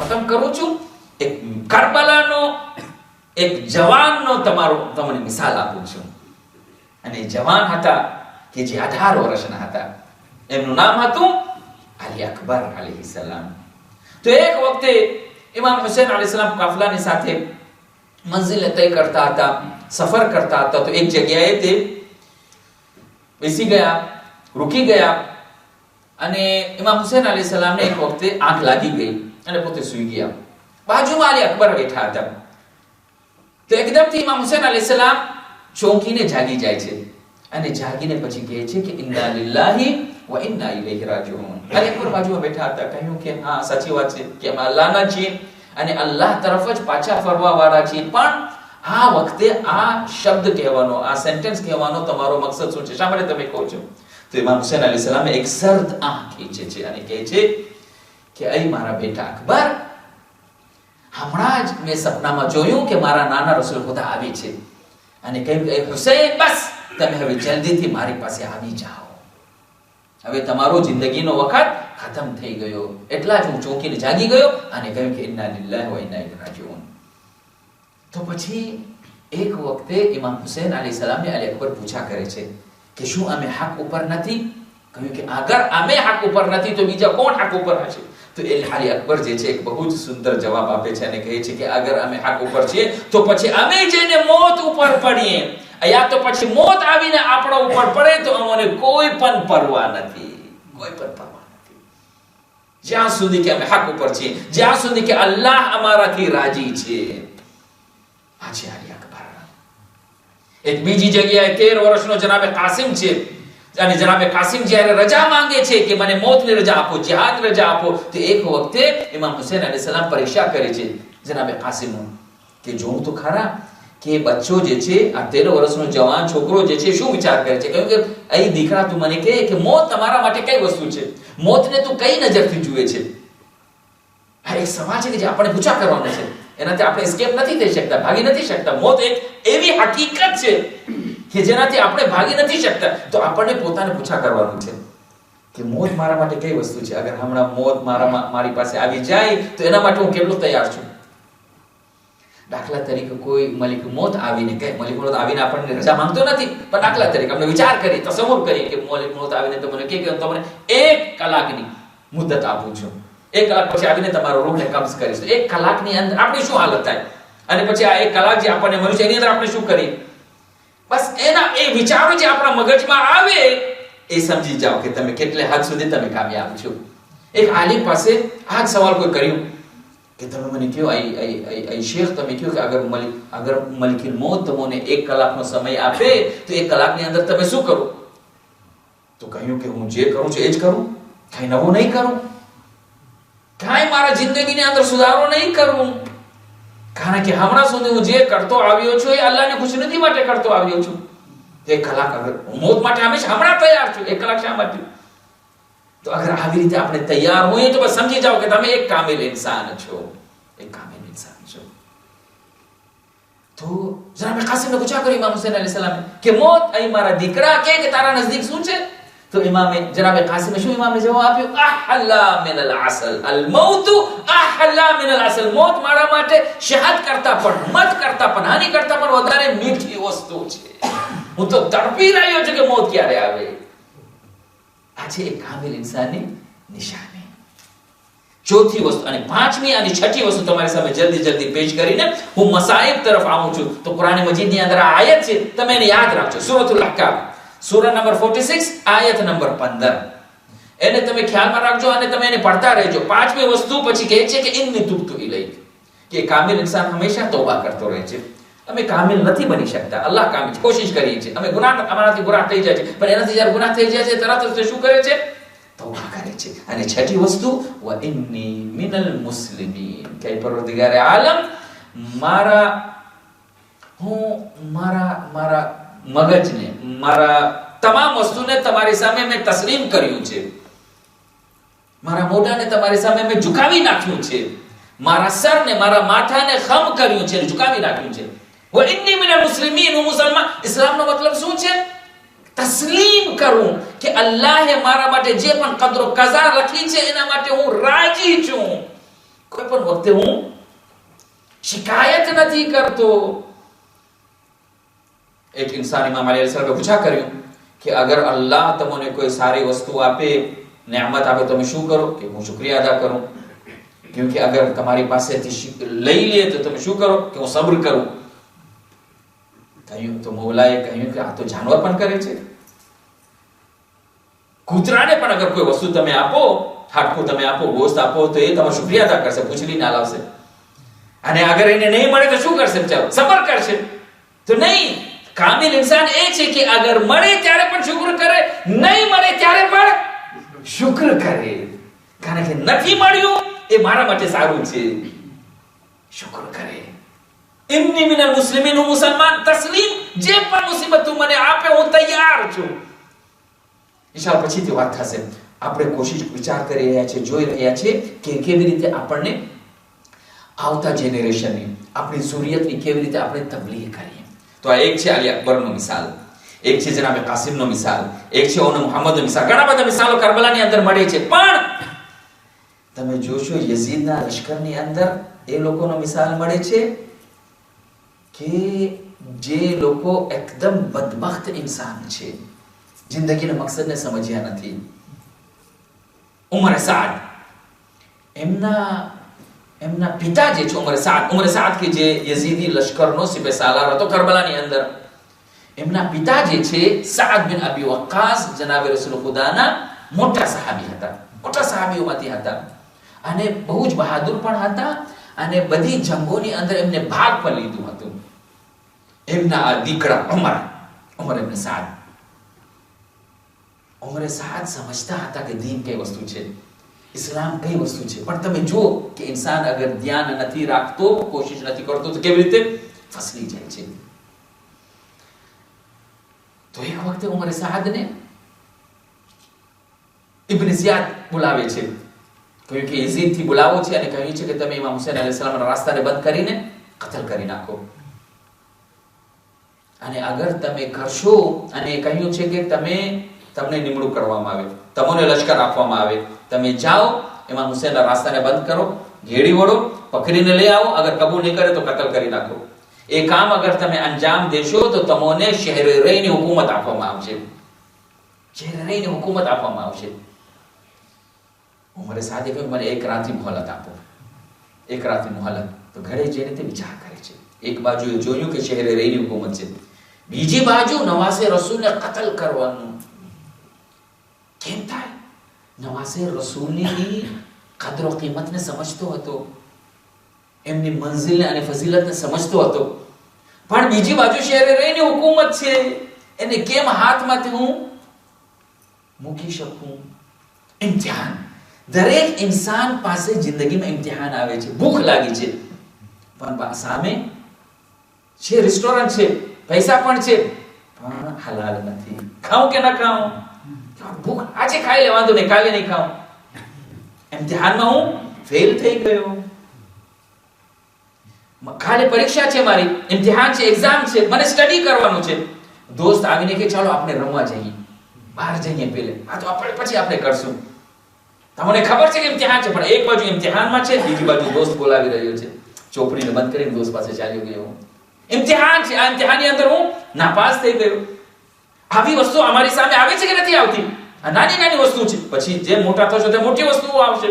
ખતમ કરું છું. એક કરબલાનો એક જવાનનો તમને મિસાલ આપું છું. અને જવાન હતા કે જે 18 વર્ષના હતા. એમનું નામ હતું અલી અકબર અલૈહિ સલામ. તો એક વખતે ઇમામ હુસૈન અલૈહિ સલામ કાફલાની સાથે મંઝિલ તય કરતા હતા, સફર કરતા હતા. તો એક જગ્યાએ તે બેસી ગયા, રૂકી ગયા અને ઇમામ હુસૈન અલૈહિ સલામને એક વખતે આંખ લાગી ગઈ અને પોતે સૂઈ ગયા. બાજુમાં અલી અકબર બેઠા હતા. તો એકદમથી ઇમામ હુસૈન અલૈહિ સલામ ચોંકીને જાગી જાય છે અને જાગીને પછી કહે છે કે ઇન્ના લિલ્લાહી વ ઇન્ના ઇલૈહિ રાજીઉન. અલી અકબર બાજુમાં બેઠા હતા. કહ્યું કે હા, સાચી વાત છે કે અમે અલ્લાહના છીએ અને અલ્લાહ તરફ જ પાછા ફરવા વાળા છીએ. પણ આ વખતે આ શબ્દ કહેવાનો, આ સેન્ટેન્સ કહેવાનો તમારો મકસદ શું છે? શા માટે તમે કહો છો? તો ઇમામ હુસૈન અલૈહિ સલામ એક સર્દ આંખ ખીચે છે અને કહે છે કે અય મારા બેટા અકબર, હમણાં જ મેં સપનામાં જોયું કે મારા નાના રસૂલ ખુદા આવી છે અને કહ્યું કે હુસૈન, બસ તમે હવે જલ્દીથી મારી પાસે આવી જાઓ. હવે તમારો જિંદગીનો વખત ખતમ થઈ ગયો. એટલા જ હું ચોંકીને જાગી ગયો અને કહ્યું કે ઇન્ના લિલ્લાહી વ ઇન્ના ઇલૈહિ રાજીઉન. તો પછી એક વખતે ઇમામ હુસૈન અલૈહિ સલામને અલી અકબર પૂછા કરે છે કે શું અમે હક ઉપર નથી? કહ્યું કે અગર અમે હક ઉપર નથી તો બીજા કોણ હક ઉપર હશે? તો અલી અકબર જે છે એક બહુ જ સુંદર જવાબ આપે છે અને કહે છે કે અગર અમે હક ઉપર છીએ તો પછી અમે જઈને મોત ઉપર પડીએ, યા તો પછી મોત આવીને આપણા ઉપર પડે તો અમને કોઈ પણ પરવા નથી, કોઈ પણ પરવા નથી. જ્યાં સુધી કે અમે હક ઉપર છીએ, જ્યાં સુધી કે અલ્લાહ અમારાથી રાજી છે. આ છે અલી અકબર. એક બીજી જગ્યાએ 13 વર્ષનો જનાબે કાસિમ છે અને જનાબે કાસિમ જ્યારે રજા માંગે છે કે મને મોતની રજા આપો, જિહાદ રજા આપો, તો એક વખતે ઇમામ હુસૈન અલૈહિ સલામ પરીક્ષા કરે છે જનાબે કાસિમ કે જોઉં તો ખરા કે બચ્ચો જે છે, આ 13 વર્ષનો જવાન છોકરો જે છે શું વિચાર કરે છે. કહ્યું કે અહીં દીકરા તું મને કહે કે મોત તમારા માટે કઈ વસ્તુ છે? મોતને તું કઈ નજરથી જુએ છે? આ એક સવાલ છે કે જે આપણે પૂછા કરવાનો છે. એનાથી આપણે એસ્કેપ નથી થઈ શકતા, ભાગી નથી શકતા. મોત એક એવી હકીકત છે કે જેનાથી આપણે ભાગી નથી શકતા. તો આપણને પોતાને પૂછા કરવાનું છે કે મોત મારા માટે કઈ વસ્તુ છે? અગર હમણાં મોત મારી પાસે આવી જાય તો એના માટે હું કેટલો તૈયાર છું? દાખલા તરીકે કોઈ મલિક મોત આવીને કહે, મલિક મોત આવીને આપણને રજા માંગતો નથી, પણ દાખલા તરીકે આપણે વિચાર કરીએ, તસવ્વુર કરીએ કે મલિક મોત આવીને તમને કહે કે તમને 1 કલાકની મુદત આપું છું, 1 કલાક પછી આવીને તમારો રૂહને કબ્ઝ કરીશ. 1 કલાકની અંદર આપણી શું હાલત થાય? અને પછી આ 1 કલાક જે આપણને મળ્યું છે એની અંદર આપણે શું કરીએ? બસ એના એ વિચારો જે આપણા મગજમાં આવે એ સમજી જાઓ કે તમે કેટલે હદ સુધી તમે કામયાબ છો. એક આલિમ પાસે આ જ સવાલ કોઈ કર્યું કે તમે મને કહો આઈ શેખ, તમે કહો કે અગર મલિકિલ મોત તમને 1 કલાકનો સમય આપે તો 1 કલાકની અંદર તમે શું કરો? તો કહ્યું કે હું જે કરું છું એ જ કરું, કઈ નવું નહીં કરું, કાંઈ મારા જિંદગીની અંદર સુધારો નહીં કરું, કારણ કે હમણાં સુધી હું જે કરતો આવ્યો છું એ અલ્લાહની ખુશનુદી માટે કરતો આવ્યો છું. 1 કલાક અગર મોત માટે હંમેશા હમણાં તૈયાર છું, 1 કલાક શા માટે? તો અગર આવી રીતે આપણે તૈયાર હોઈએ તો બસ સમજી જાઓ કે તમે એક કામિલ ઇન્સાન છો, એક કામિલ ઇન્સાન છો. તો જનાબે કાસિમને પૂછા કર્યું ઇમામ હુસૈન અલૈહિ સલામ કે મોત અહીં મારા દીકરા કે તારા નજદીક શું છે? તો ઇમામે જનાબે કાસિમે શું ઇમામને જવાબ આપ્યો? અહલા મિન અલ અસલ અલ મૌત અહલા મિન અલ અસલ. મોત મારા માટે શહદ કરતા પણ, મત કરતા પણ, હાનિ કરતા પણ વધારે મીઠી વસ્તુ છે. હું તો તડપી રહ્યો છું કે મોત ક્યારે આવે. આ છે એક કામિલ ઇન્સાનની નિશાની. ચોથી વસ્તુ અને પાંચમી અને છઠ્ઠી વસ્તુ તમારી સામે જલ્દી પેશ કરીને હું મસાઇબ તરફ આવું છું. તો કુરાન મજીદની અંદર આ આયત છે, તમે એને યાદ રાખજો. સૂરતુલ અહકાફ, સૂરા નંબર 46, આયત નંબર 15. એને તમે ખ્યાલમાં રાખજો અને તમે એને પડતા રહેજો. પાંચમી વસ્તુ પછી કહે છે કે ઇન્ની તુબ્તુ ઇલૈક, કે કામિલ ઇન્સાન હંમેશા તૌબા કરતો રહે છે. અમે કામિલ નથી બની શકતા, અલ્લાહ કામિલ છે, કોશિશ કરીએ છીએ. અમે અમારાથી ગુનાહ થઈ જાય છે, પણ એનાથી જ્યારે ગુનાહ થઈ જાય છે તરત જ શું કરે છે? તૌબા કરે છે. અને છઠ્ઠી વસ્તુ વ ઇન્ની મિનલ મુસ્લિમીન, કે પરવરદિગારે આલમ મારા મગજને, મારા તમામ વસ્તુને તમારી સામે મેં તસ્લીમ કર્યું છે, મારા મોઢાને તમારી સામે મેં ઝુકાવી નાખ્યું છે, મારા સરને, મારા માથાને ખમ કર્યું છે, ઝુકાવી નાખ્યું છે. વ ઇન્ની મિનલ મુસ્લિમીન, હું મુસલમાન. ઇસ્લામનો મતલબ શું છે? તસ્લીમ કરું કે અલ્લાહે મારા માટે જે પણ કદરો કઝા લખી છે એના માટે હું રાજી છું. કોઈ પણ વખતે હું શિકાયત નથી કરતો. એક ઇન્સાન ઇમામ અલી અલૈહિસ્સલામે પૂછા કર્યું કે અગર અલ્લાહ તમને કોઈ સારી વસ્તુ આપે, નિયામત આપે, તમે શું કરો? કે હું શુક્રિયા અદા કરું. क्योंकि अगर તમારી પાસેથી લઈ લે તો તમે શું કરો? કે હું સબ્ર કરું. કહ્યું તો મૌલાએ કહ્યું કે આ તો જાનવર પણ કરે છે. કૂતરાને પણ અગર કોઈ વસ્તુ તમે આપો, હાડકું તમે આપો, ગોશ્ત આપો, તો એ તમારો શુક્રિયા અદા કરશે, પૂછડી ના લાવશે. અને અગર એને નહીં મળે તો શું કરશે? બિચારો સબર કરશે. તો નહીં, કામિલ ઇન્સાન એ છે કે અગર મળે ત્યારે પણ શુક્ર કરે, નહીં મળે ત્યારે પણ શુક્ર કરે. કારણ કે નથી મળ્યું એ મારા માટે સારું છે. શુક્ર કરે. ઇન્ની મિનલ મુસ્લિમીન, હું મુસલમાન, તસ્લીમ, જે પણ મુસીબત તું મને આપે હું તૈયાર છું. ઈશાર પછી તે વાત થશે. આપણે કોશિશ વિચાર કરી રહ્યા છે, જોઈ રહ્યા છે કે કેવી રીતે આપણને આવતા જેનરેશનની, આપણી ઝુરિયતની કેવી રીતે આપણે તબલીગ કરીએ. તો આ એક છે અલી અકબરનો મિસાલ, એક છે જનાબે કાસિમનો મિસાલ, એક છે ઓનો મુહમ્મદનો મિસાલ. ઘણા બધા મિસાલો કરબલાની અંદર મળે છે. પણ તમે જોશો યઝીદના લશ્કરની અંદર એ લોકોનો મિસાલ મળે છે કે જે લોકો એકદમ બદબખ્ત ઇન્સાન છે, જિંદગીના મકસદને સમજ્યા નથી. ઉમર સાદ, એમના પિતા જે છે ઉમર સાદ કે જે યઝીદી લશ્કરનો સિપાહી સાલાર હતો કરબલાની અંદર, એમના પિતા જે છે સાદ બિન અબી વક્કાસ જનાબે રસૂલ ખુદાના મોટા સહાબી હતા, મોટા સહાબીઓમાંથી હતા. અને બહુ જ બહાદુર પણ હતા અને બધી જંગોની અંદર એમને ભાગ પણ લીધું હતું. એમના આ દીકરા ઉમર ઇબ્ન સાદ, ઉમર સાદ સમજતા હતા કે દીન કઈ વસ્તુ છે, ઇસ્લામ કઈ વસ્તુ છે. પણ તમે જુઓ કે ઇન્સાન અગર ધ્યાન નથી રાખતો, કોશિશ નથી કરતો, તો કેવી રીતે ફસલી જાય છે. તો એક વખતે ઉમર સાદને ઇબ્ન ઝિયાદ બોલાવે છે, કહ્યું કે યઝીદ થી બોલાવો છે અને કહ્યું છે કે તમે ઇમામ હુસૈન અલૈહિસ સલામના રાસ્તાને બંધ કરીને કતલ કરી નાખો. અને અગર તમે કરશો, અને કહ્યું છે કે તમને નિમણૂક કરવામાં આવે, તમને લશ્કર આપવામાં આવે, તમે જાઓ ઇમામ હુસૈનના રાસ્તાને બંધ કરો, ઘેડી વળો, પકડીને લઈ આવો, અગર કબૂલ નહીં કરે તો કતલ કરી નાખો. એ કામ અગર તમે અંજામ દેશો તો તમને શહેરેની હુકુમત આપવામાં આવશે, શહેરેની હુકુમત આપવામાં આવશે. ઉમરે સાદે કહ્યું મને એક રાતની મોહલત આપો, એક રાતની મોહલત. તો ઘરે જઈને તે વિચાર કરે છે. એક બાજુ એ જોયું કે શહેરે રહીની હુકુમત છે, બીજી બાજુ નવાસે રસૂલને કતલ કરવાનું. કેમ થાય? નવાસે રસૂલની કદર કિંમતને સમજતો હતો, એમની મંઝિલને અને ફઝીલતને સમજતો હતો. પણ બીજી બાજુ શહેરે રહીની હુકુમત છે, એને કેમ હાથમાંથી હું મૂકી શકું? ઇમ્તિહાન. દરેક ઇન્સાન પાસે જિંદગીમાં ઇમ્તિહાન આવે છે. ભૂખ લાગી છે, પણ સામે છે રેસ્ટોરન્ટ છે, પૈસા પણ છે, પણ હલાલ નથી. ખાઉં કે ના ખાઉં? ભૂખ આજે ખાઈ લે, વાંધો નહીં, કાલે નહીં ખાઉં. ઇમ્તિહાનમાં હું ફેલ થઈ ગયો. કાલે પરીક્ષા છે, મારી ઇમ્તિહાન છે, એક્ઝામ છે, મને સ્ટડી કરવાનું છે. દોસ્ત આવીને કે ચાલો આપણે રમવા જઈએ, બહાર જઈએ પેલે. આ તો આપણે પછી આપણે કરશું. તમને ખબર છે કે ઇમ્તિહાન છે, પણ એક બાજુ ઇમ્તિહાનમાં છે, બીજી બાજુ દોસ્ત બોલાવી રહ્યો છે. ચોપડીને બંધ કરીને દોસ્ત પાસે ચાલ્યો ગયો. ઇમ્તિહાન છે, આ ઇમ્તિહાનની અંદર હું નાપાસ થઈ ગયો. આવી વસ્તુ અમારી સામે આવે છે કે નથી આવતી? આ નાની નાની વસ્તુ છે, પછી જેમ મોટા થશો તેમ મોટી વસ્તુઓ આવશે.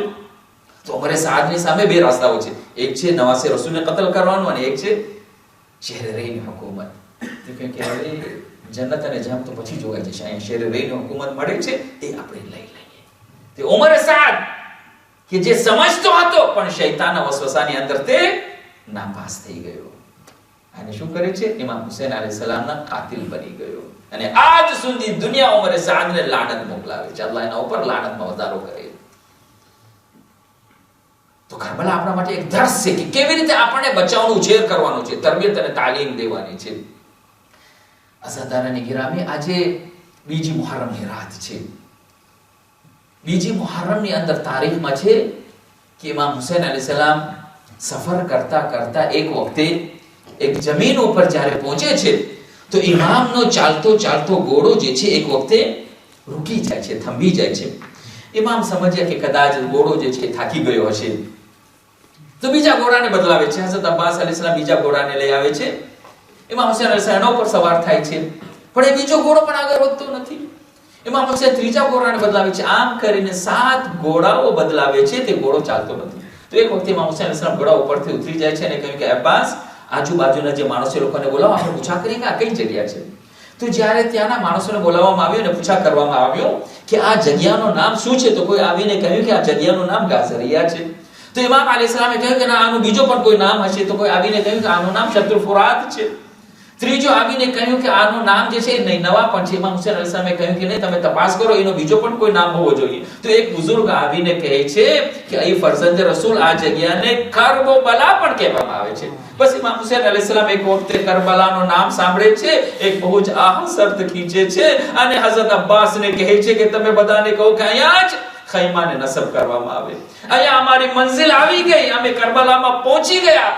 તો અમારે સાદની સામે બે રસ્તાઓ છે. એક છે નવાસે રસૂલને કતલ કરવાનું, અને એક છે શહેરે રહીની હુકુમત. તો કે હવે જન્નત અને જહાન તો પછી જોવાઈ જશે, અહીંયા શહેરે રહીની હુકુમત મળે છે, એ આપણે લઈ લઈએ. તે ઉમર સાદ કે જે સમજતો હતો, પણ શૈતાનના વસવસાની અંદર તે નાપાસ થઈ ગયો. અને શું કરે છે? ઇમામ હુસૈન અલૈહિસ સલામના કાતિલ બની ગયો. અને આજ સુધી દુનિયા ઉમર સાદને લાનત મોકલાવે છે. અલ્લાહ એના ઉપર લાનતમાં વધારો કરે. તો કરબલા આપણા માટે એક દર્શ છે કે કેવી રીતે આપણને બચાવનું ઉછેર કરવાનો છે, તરબિયત અને તાલીમ દેવાની છે. અઝાદારાની ગિરામી, આજે બીજી મુહર્રમની રાત છે. બીજી મુહર્રમની અંદર તારીખમાં છે કે ઇમામ હુસૈન અલૈહિસ સલામ સફર કરતા કરતા એક વખતે એક જમીન ઉપર જ્યારે પહોંચે છે, તો ઇમામનો ચાલતો ચાલતો ઘોડો જે છે એક વખતે રૂકી જાય છે, થંભી જાય છે. ઇમામ સમજ્યા કે કદાચ ઘોડો જે છે થાકી ગયો હશે, તો બીજા ઘોડાને બદલાવે છે. હઝરત અબ્બાસ અલૈહિસ્સલામ બીજા ઘોડાને લઈ આવે છે. ઇમામ હુસૈન અલૈહિસ્સલામ એના ઉપર સવાર થાય છે, પણ એ બીજો ઘોડો પણ આગળ વધતો નથી. ઇમામ હુસૈન ત્રીજા ઘોડાને બદલાવે છે. આમ કરીને 7 ઘોડાઓ બદલાવે છે, તે ઘોડો ચાલતો નથી. તો એક વખતે ઇમામ હુસૈન અલૈહિસ્સલામ ઘોડા ઉપરથી ઉતરી જાય છે અને કહ્યું કે અબ્બાસ, આજુબાજુના જે માણસો લોકોને બોલાવો, આપણે પૂછા કરીએ કે આ કઈ જગ્યા છે. તો જ્યારે ત્યાંના માણસોને બોલાવવામાં આવ્યો અને પૂછા કરવામાં આવ્યો કે આ જગ્યાનું નામ શું છે, તો કોઈ આવીને કહ્યું કે આ જગ્યાનું નામ ગાઝરિયા છે. તો ઇમામ અલૈહિસ્સલામે કહ્યું કે ના, આનું બીજો પણ કોઈ નામ હશે. તો કોઈ આવીને કહ્યું કે આનું નામ શત્રુ ફુરાત છે. ત્રીજો આવીને કહ્યું કે આનું નામ જે છે એ નૈનવા પણ છે. ઇમામ હુસૈન અલૈહિસ્સલામે કહ્યું કે નહીં, તમે તપાસ કરો, એનો બીજો પણ કોઈ નામ હોવો જોઈએ. તો એક બુઝુર્ગ આવીને કહે છે કે અહીં ફરઝંદ રસૂલ આ જગ્યાને કરબલા પણ કહેવામાં આવે છે. બસ ઇમામ હુસૈન અલૈહિસ્સલામ એક વખતે કરબલાનું નામ સાંભળે છે, એક બહુ જ આહસર્ત ખીચે છે અને હઝરત અબ્બાસને કહે છે કે તમે બધાને કહો કે અહીંયા જ ખૈમાને નસબ કરવામાં આવે. અહીંયા અમારી મંઝિલ આવી ગઈ, અમે કરબલામાં પહોંચી ગયા.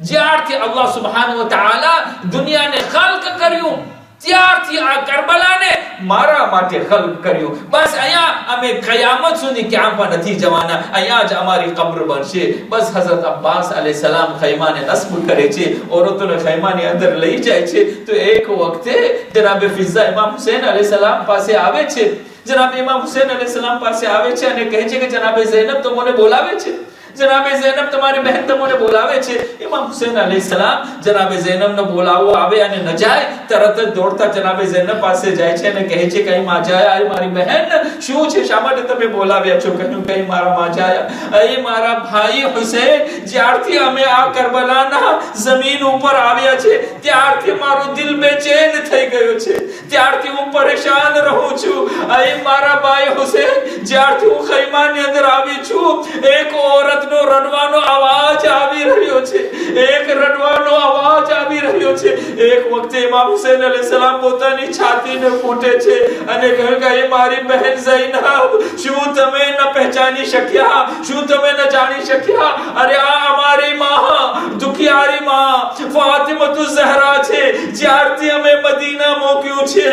જ્યારથી અલ્લાહ સુબ્હાનહુ વ તઆલા દુનિયાને ખલ્ક કર્યું, ત્યારથી આ કરબલાને મારા માટે ખલ્ક કર્યું. બસ અહીંયા અમે કયામત સુધી ક્યાં પણ નથી જવાના, અહીંયા જ અમારી કબ્ર બનશે. બસ હઝરત અબ્બાસ અલૈહિસ્સલામ ખૈમાને નસ્બ કરે છે, औरतोને ખૈમાની અંદર લઈ જાય છે. તો એક વખતે જનાબ ફિઝા ઇમામ હુસૈન અલૈહિસ્સલામ પાસે આવે છે. જનાબ ઇમામ હુસૈન અલૈહિસ્સલામ પાસે આવે છે અને કહે છે કે જનાબ ઝૈનબ તમને બોલાવે છે, જનાબ ઝૈનબ તમારી બહેન તમને બોલાવે છે. ઇમામ હુસૈન અલૈહિસ્સલામ જનાબ ઝૈનબને બોલાવવા આવે અને ન જાય, તરત જ દોડતા જનાબ ઝૈનબ પાસે જાય છે અને કહે છે કે માં જાયા, મારી બહેન શું છે, શા માટે તમે બોલાવ્યા છો? કહ્યું કે મારા માં જાયા, એ મારા ભાઈ હુસૈન, જ્યારથી અમે આ કરબલાના જમીન ઉપર આવ્યા છે ત્યારથી મારું દિલ બેચેન થઈ ગયું છે, ત્યારથી હું પરેશાન રહું છું. એ મારા ભાઈ હુસૈન, જ્યારથી હું ખૈમાની અંદર આવી છું, એક ઔરતનો રડવાનો અવાજ આવી રહ્યો છે, એક રડવાનો અવાજ આવી રહ્યો છે. એક વખતે ઇમામ હુસૈન અલૈહિસ્સલામ પોતાની છાતીને ફૂટે છે અને કહે કે એ મારી બહેન ઝૈનબ, શું તમે ન પહેચાની શક્યા, શું તમે ન જાણી શક્યા? અરે આ અમારી માં, દુખિયારી માં ફાતિમતુ ઝહરા છે. જ્યારથી અમે મદીના મોક્યું છે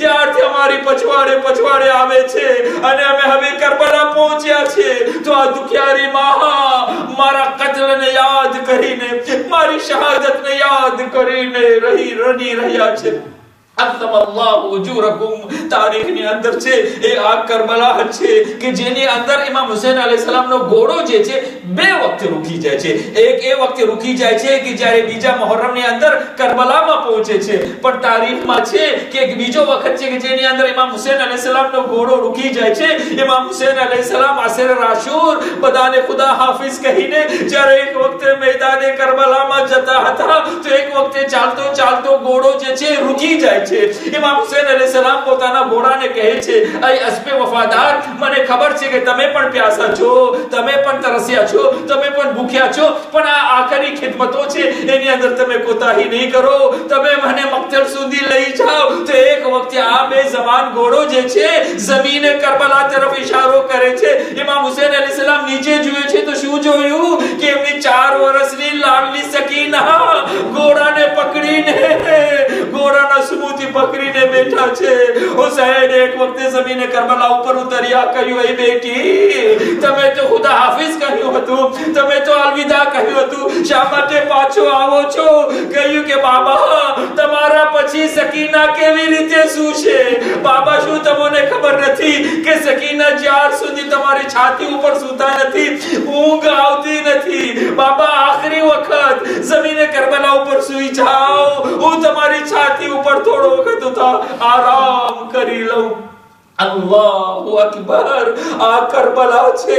ત્યારથી અમારી પછવાડે આવે છે અને અમે હવે કરબલા પહોંચ્યા છે. તો આ દુખિયારી માં મારા કત્લને યાદ કરીને, મારી શહાદતને યાદ કરીને રડી રહ્યા છે. અલ્લાહુ ઉજુરકુમ તારીખની અંદર છે એ આ કરબલા છે કે જેની અંદર ઇમામ હુસૈન અલૈહિસ્સલામનો ઘોડો જે છે બે વખતે રૂકી જાય છે. એક એ વખતે રૂકી જાય છે કે જ્યારે બીજા મુહર્રમની અંદર કરબલામાં પહોંચે છે, પણ તારીખમાં છે કે એક બીજો વખત છે કે જેની અંદર ઇમામ હુસૈન અલૈહિસ્સલામનો ઘોડો રૂકી જાય છે. ઇમામ હુસૈન અલૈહિસ્સલામ આશિર રાશૂર બધાને ખુદા હાફિઝ કહીને જ્યારે એક વખતે મેદાને કરબલામાં જતા હતા, તો એક વખતે ચાલતો ઘોડો જે છે રૂકી જાય છે. ઇમામ હુસૈન અલૈહિસ્સલામ પોતાના ઘોડાને કહે છે, અય અસ્બે વફાદાર, મને ખબર છે કે તમે પણ પ્યાસા છો, તમે પણ તરસ્યા છો, તમે પણ ભૂખ્યા છો, પણ આ આખરી ખિદમતો છે એની અંદર તમે કોતાહી નહીં કરો, તમે મને મક્તલ સુધી લઈ જાઓ. તો એક વખતે આ બે જવાન ઘોડો જે છે જમીને કરબલા તરફ ઇશારો કરે છે. ઇમામ હુસૈન અલૈહિસ્સલામ નીચે જુએ છે તો શું જોયું કે એમની 4 વર્ષની લાડલી સકીના ઘોડાને પકડીને, ઘોડાના સુમુથી પકડીને બેઠા છે. હુસૈન એક વખતે જમીને કરબલા ઉપર ઉતર્યા, કહ્યું, એ બેટી, તમે તો ખુદા હાફિઝ કહ્યું હતું, તમે તો અલવિદા કહ્યું હતું, શા માટે પાછો આવો છો? કહ્યું કે બાબા, તમારા પછી સકીના કેવી રીતે સૂશે? બાબા, શું તમને ખબર નથી કે સકીના જ્યાર સુધી તમારી છાતી ઉપર સૂતા નથી, ઊંઘ આવતી નથી. બાબા, આખરી વખત જમીને કરબલા ઉપર સૂઈ જાઓ, હું તમારી છાતી ઉપર થોડો વખત આરામ કરી લઉં. અલ્લાહુ અકબર. આ કરબલા છે,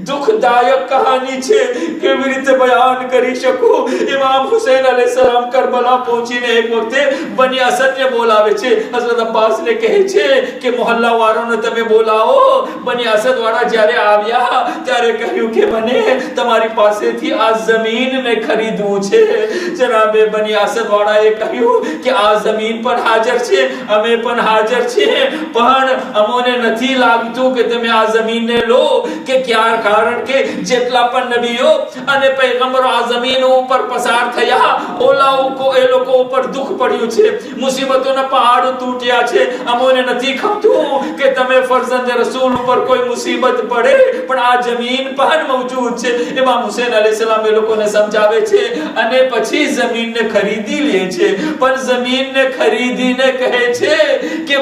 દુખદાયક કહાની છે, કેવી રીતે બયાન કરી શકું. ઇમામ હુસૈન અલૈહિસ્સલામ કરબલા પહોંચીને એક વખતે બની અસદને બોલાવે છે. હઝરત અબ્બાસને કહે છે કે મોહલ્લા વાળાને તમે બોલાવો. બની અસદ વાળા જ્યારે આવ્યા ત્યારે કહ્યું કે મને તમારી પાસેથી આ જમીન મેં ખરીદવું છે. જનાબે બની અસદ વાળાએ કહ્યું કે આ જમીન પર હાજર છે, અમે પણ હાજર છીએ, પણ અમોને નથી લાગતું કે તમે આ જમીનને લો કે ક્યાં, કારણ કે જેટલા પણ નબીઓ અને પૈગંબરો આ જમીન ઉપર પસાર થયા, એ લોકો ઉપર દુઃખ પડ્યું છે, મુસીબતોના પહાડો તૂટ્યા છે. અમોને નથી ખપતું કે તમે ફરજંદ રસૂલ ઉપર કોઈ મુસીબત પડે પણ આ જમીન પર મૌજૂદ છે. ઇમામ હુસૈન અલૈહિસ્સલામ એ લોકોને સમજાવે છે અને પછી જમીનને ખરીદી લે છે. પણ જમીનને ખરીદીને કહે છે કે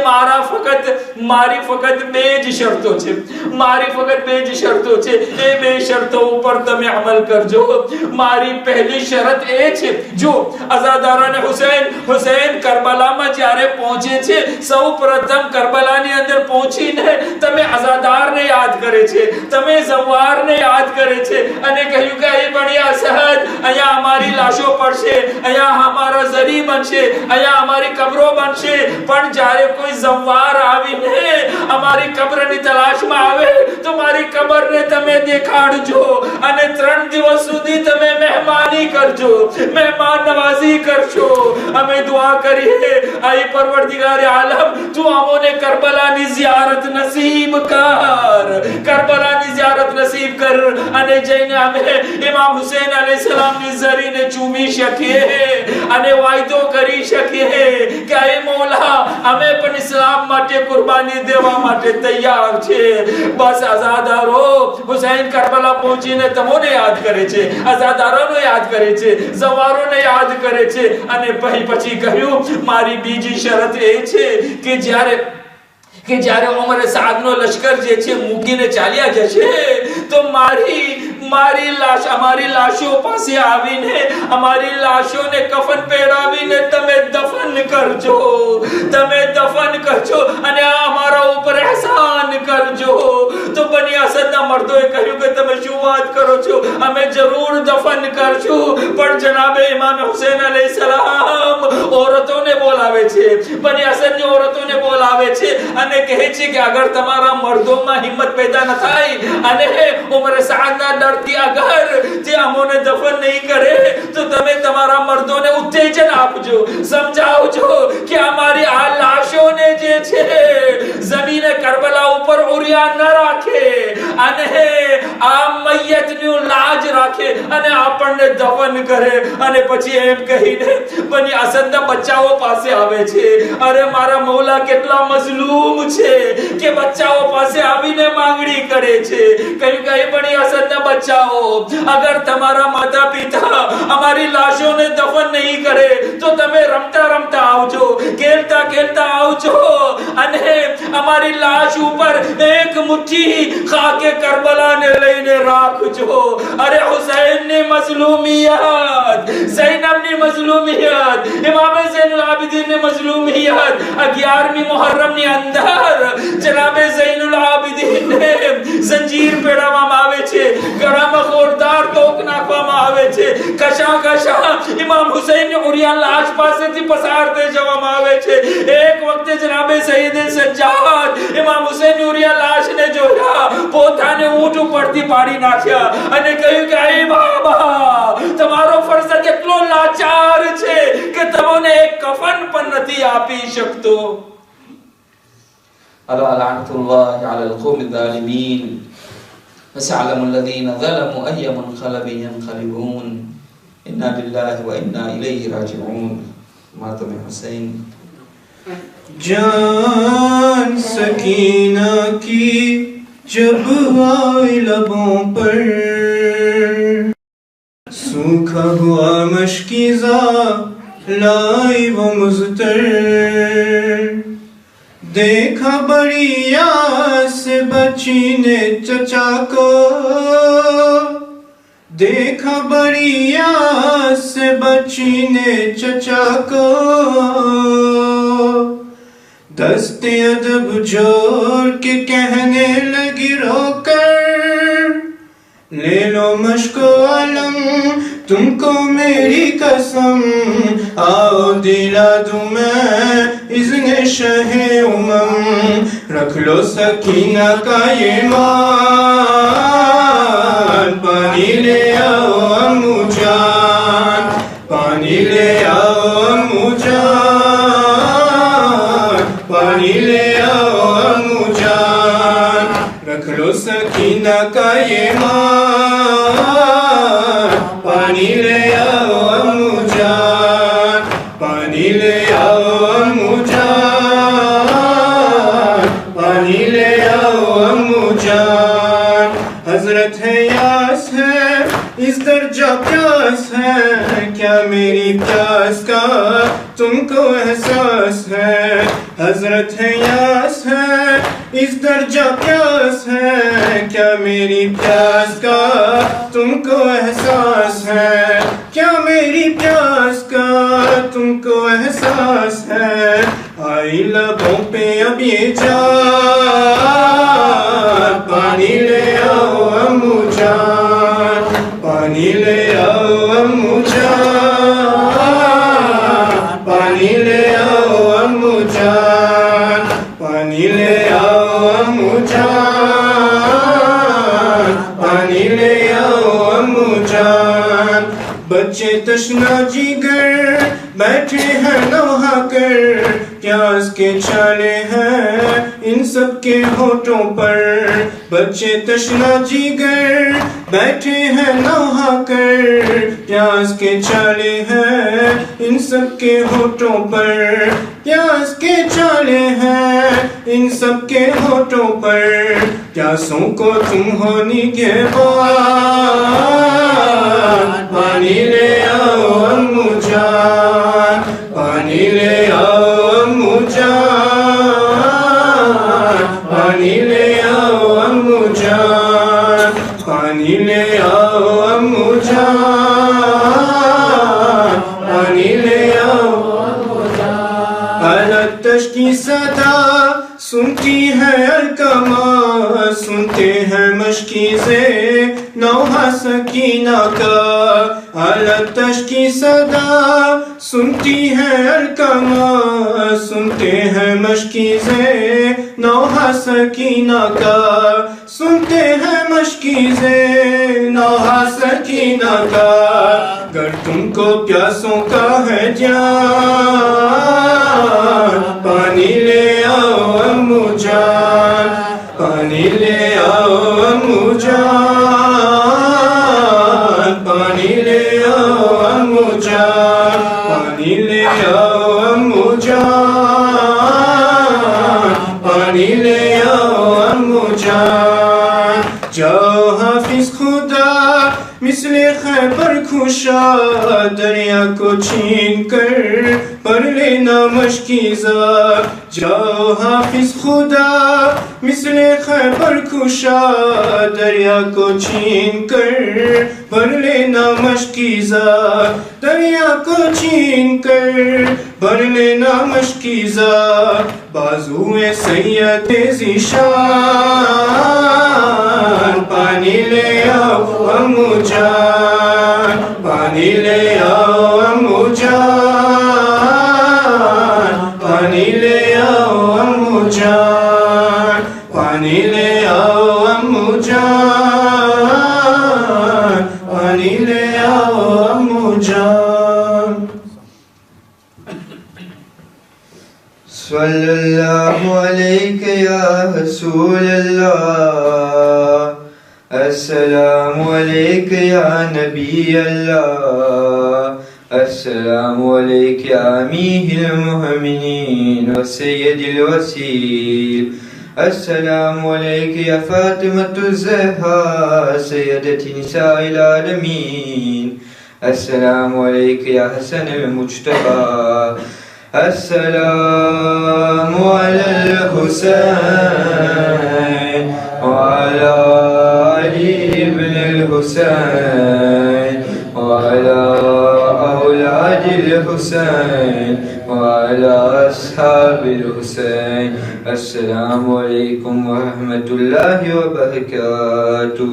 મારી ફક્ત બે જ શરતો છે, મારી ફક્ત બે જ શરતો છે, એ બે શરતો ઉપર તમે અમલ કરજો. મારી પહેલી શરત એ છે, જો અઝાદારાને હુસૈન કરબલામાં જ્યારે પહોંચે છે, સૌ પ્રથમ કરબલાની અંદર પહોંચીને તમે અઝાદારને યાદ કરે છે, તમે ઝવારને યાદ કરે છે અને કહ્યું કે એ બની અસદ, અહીંયા અમારી લાશો પડશે, અહીંયા અમારા ઝરી બનશે, અહીંયા અમારી કબરો બનશે. પણ જ્યારે કોઈ ઝવાર આવીને અમારી કબરની તલાશમાં આવે તો મારી કબરને તમે દેખાડજો અને 3 દિવસ સુધી તમે મહેમાની કરજો, મહેમાન નવાઝી કરશો. અમે દુઆ કરીએ, આઈ પરવરદિગાર આલમ, તું અમોને કરબલાની ઝિયારત નસીબ કર, કરબલાની ઝિયારત નસીબ કર અને જઈને અમે ઇમામ હુસૈન અલૈહિસ્સલામની ઝરીને ચૂમી શકીએ અને વાયદો કરી શકીએ કે એ મૌલા, અમે પણ ઇસ્લામ માટે કુરબાની દેવા માટે તૈયાર છે. બસ આઝાદારો હુસૈન કરબલા પહોંચીને તમોને યાદ કરે છે, આઝાદારોને યાદ કરે છે, ઝવારોને યાદ કરે છે અને પછી કહ્યું મારી બીજી શરત એ છે કે જ્યારે ઉમર સાદનો લશ્કર જે છે મૂકીને ચાલ્યા જશે તો મારી લાશ અમારી લાશો પાસે આવીને અમારી લાશોને કફન પહેરાવીને તમે દફન કરજો, તમે દફન કરજો અને અમારા ઉપર એહસાન કરજો. તો બની અસદના મર્દોએ કહ્યું કે તમે શું વાત કરો છો, અમે જરૂર દફન કરશું. પણ જનાબે ઇમામ હુસૈન અલૈહિસ્સલામ औरतोने બોલાવે છે, બની અસદની औरतोने બોલાવે છે અને કહે છે કે અગર તમારા મર્દોમાં હિંમત પેદા ન થાય અને ઉમર સાદના ડરથી અગર તે અમોને દફન નહીં કરે તો તમે તમારા મર્દોને ઉત્તેજન આપજો, સમજાવજો કે અમારી આ લાશોને જે છે જમીને કરબલા ઉપર ઉરિયા ન રાખે અને આ મૈયતની લાજ રાખે અને આપણને દફન કરે. અને પછી એમ કહીને બની અસદના બચ્ચાઓ પાસે આવે છે. અરે મારા મૌલા કેટલા મઝલૂમ છે કે બચ્ચાઓ પાસે આવીને માંગણી કરે છે. કહ્યું કે બની અસદના બચ્ચાઓ, અગર તમારા માતા પિતા અમારી લાશોને દફન નહીં કરે તો તમે રમતા રમતા આવજો, ખેલતા ખેલતા આવજો અને અમારી લાશ ઉપર એક મુઠ્ઠી ખાકે કરબલાને લઈને રાખજો. અરે હુસૈનની મઝલૂમિયત, ઝૈનબની મઝલૂમિયત, ઇમામ ઝૈનુલ આબિદીનની મઝલૂમિયત 11મી મુહર્રમની અંદર જનાબે ઝૈનુલ આબિદીનને જંજીર પહેરાવવામાં આવે છે, ગળામાં ખોરદાર તોક નાખવામાં આવે છે, કશા ઇમામ હુસૈનની ઉરિયા લાશ પાસેથી પસાર થઈ જવામાં આવે છે. એક વખતે જનાબે સૈયદે સજ્જાદ ઇમામ હુસૈનની ઉરિયા લાશને જોયા, પોતાને ઊંટ ઉપરથી પાડી નાખ્યા અને કહ્યું કે એ બાબા, તમારો ફરજ કેટલો લાચાર છે કે તમને એક કફન પણ નથી આપી શકતો. અલા લعنતુલ્લાહ અલલ કૌમિ ઝાલિમીન وسيعلم الذين ظلموا أي منقلب ينقلبون إنا لله وإنا إليه راجعون. मातम हुसैन. जान सकीना की जब आई लबों पर, सूखा हुआ मशकीज़ा लाई वो मुज़तर, देखा बड़ी आस से बच्ची ने चचा को, देखा बड़ी आस से बच्ची ने चचा को, दस्ते अदब जोड़ के कहने लगी रोकर, ले लो मश्को आलम तुमको मेरी कसम, आओ दिला दूं मैं इज़्ने शहे उमम, रख लो सकीना का ये मान, पानी ले आओ अम्मू जान, पानी ले आओ अम्मू जान, पानी ले आओ अम्मू سکینہ کا یہ ماں، پانی لے آؤ امو جان، پانی لے آؤ امو جان، پانی لے آؤ امو جان۔ حضرت ہے یاس ہے اس درجہ پیاس ہے، کیا میری پیاس کا تم کو احساس ہے؟ حضرت ہے یاس ہے اس درجہ پیاس ہے، کیا میری پیاس کا تم کو احساس ہے؟ کیا میری پیاس کا تم کو احساس ہے؟ آئی لبوں پہ اب یہ جان، پانی لے آؤ امو جان، پانی لے آؤ امو جان، پانی لے آؤ امو جان، پانی لے آؤ امو جان، پانی لے آؤ امو جان۔ بچے تشنا جگر بیٹھے ہیں نوحہ کر، پیاس کے چھالے ہیں ان سب کے ہونٹوں پر۔ بچے تشنا جگر بیٹھے ہیں نوحہ کر، پیاس کے چھالے ہیں ان سب کے ہونٹوں پر، پیاس کے چھالے ہیں ان سب کے ہونٹوں پر۔ پیاسوں کو تم ہو نگہبان، پانی لے آؤ امو جان، پانی لے آؤ امو جان، پانی لے آؤ امو جان، پانی لے آؤ امو جان، پانی لے آؤ امو جان۔ الاتش کی صدا سنتی ہے الکما، سنتے ہیں مشکیزے نوحہ سکینہ کا۔ الاتش کی صدا سنتی ہے الکما، سنتے ہیں مشکیزے نوحہ سکینہ کا، سنتے ہیں مشکیزے نوحہ سکینہ کا۔ گر تم کو پیاسوں کا ہے جان، پانی لے آؤ امو جان، پانی لے آؤ امو جان، پانی لے آؤ امو جان، پانی لے آؤ امو جان، پانی لے آؤ امو جان۔ جاؤ حافظ خدا مثل خیبر کھوشا، دریا کو چھین کر پر لینا مشکیزہ۔ جاؤ حافظ خدا مثل خیبر کھوشا، دریا کو چھین کر پر لینا مشکیزہ، دریا کو چھین کر بھر لینا مشکیزہ۔ بازوئے سید ذیشان، پانی لے آؤ امو جان، پانی لے آؤ امو جان، پانی لے آؤ امو جان، پانی لے آؤ امو جان، پانی لے آؤ امو جان۔ صلی اللہ علیک یا رسول اللہ، السلام علیک یا نبی اللہ، السلام علیک یا امیر المؤمنین و سید الوسیل، السلام علیک یا فاطمة الزہرا سیدۃ نساء العالمین، السلام علیک یا حسن المجتبی، السلام علی الحسین وعلی علی ابن الحسین وعلی اولاد الحسین وعلی اصحاب الحسین۔ السلام علیکم ورحمۃ اللہ وبرکاتہ۔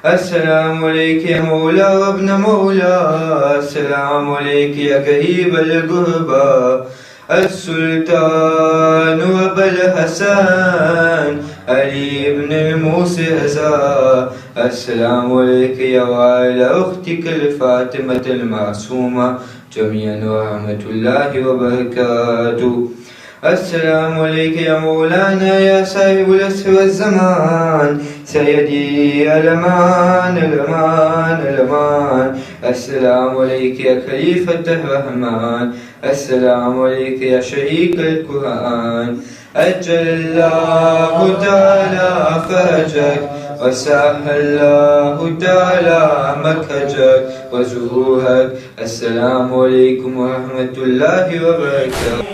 السلام علیک یا مولا وابن مولا، السلام علیک یا قریب الغربا، السلطان ابو الحسن علی ابن الموسى رضا، السلام علیک یا وعلی اختک الفاطمة المعصومہ جميعا ورحمۃ اللہ وبرکاتہ۔ السلام علیک یا مولانا یا صاحب العصر والزمان، سيدي الأمان الأمان الأمان. السلام عليك يا خليفة الرحمن. السلام عليك يا شريك القرآن. أجل الله تعالى فرجك وسهل الله تعالى مخرجك وظهورك. السلام عليكم ورحمة الله وبركاته.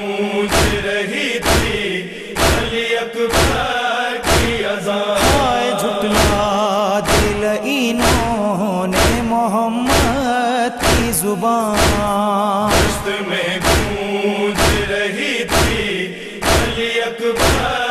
جھٹلا دل انہوں نے محمد کی زبان میں گونج رہی تھی علی اکبر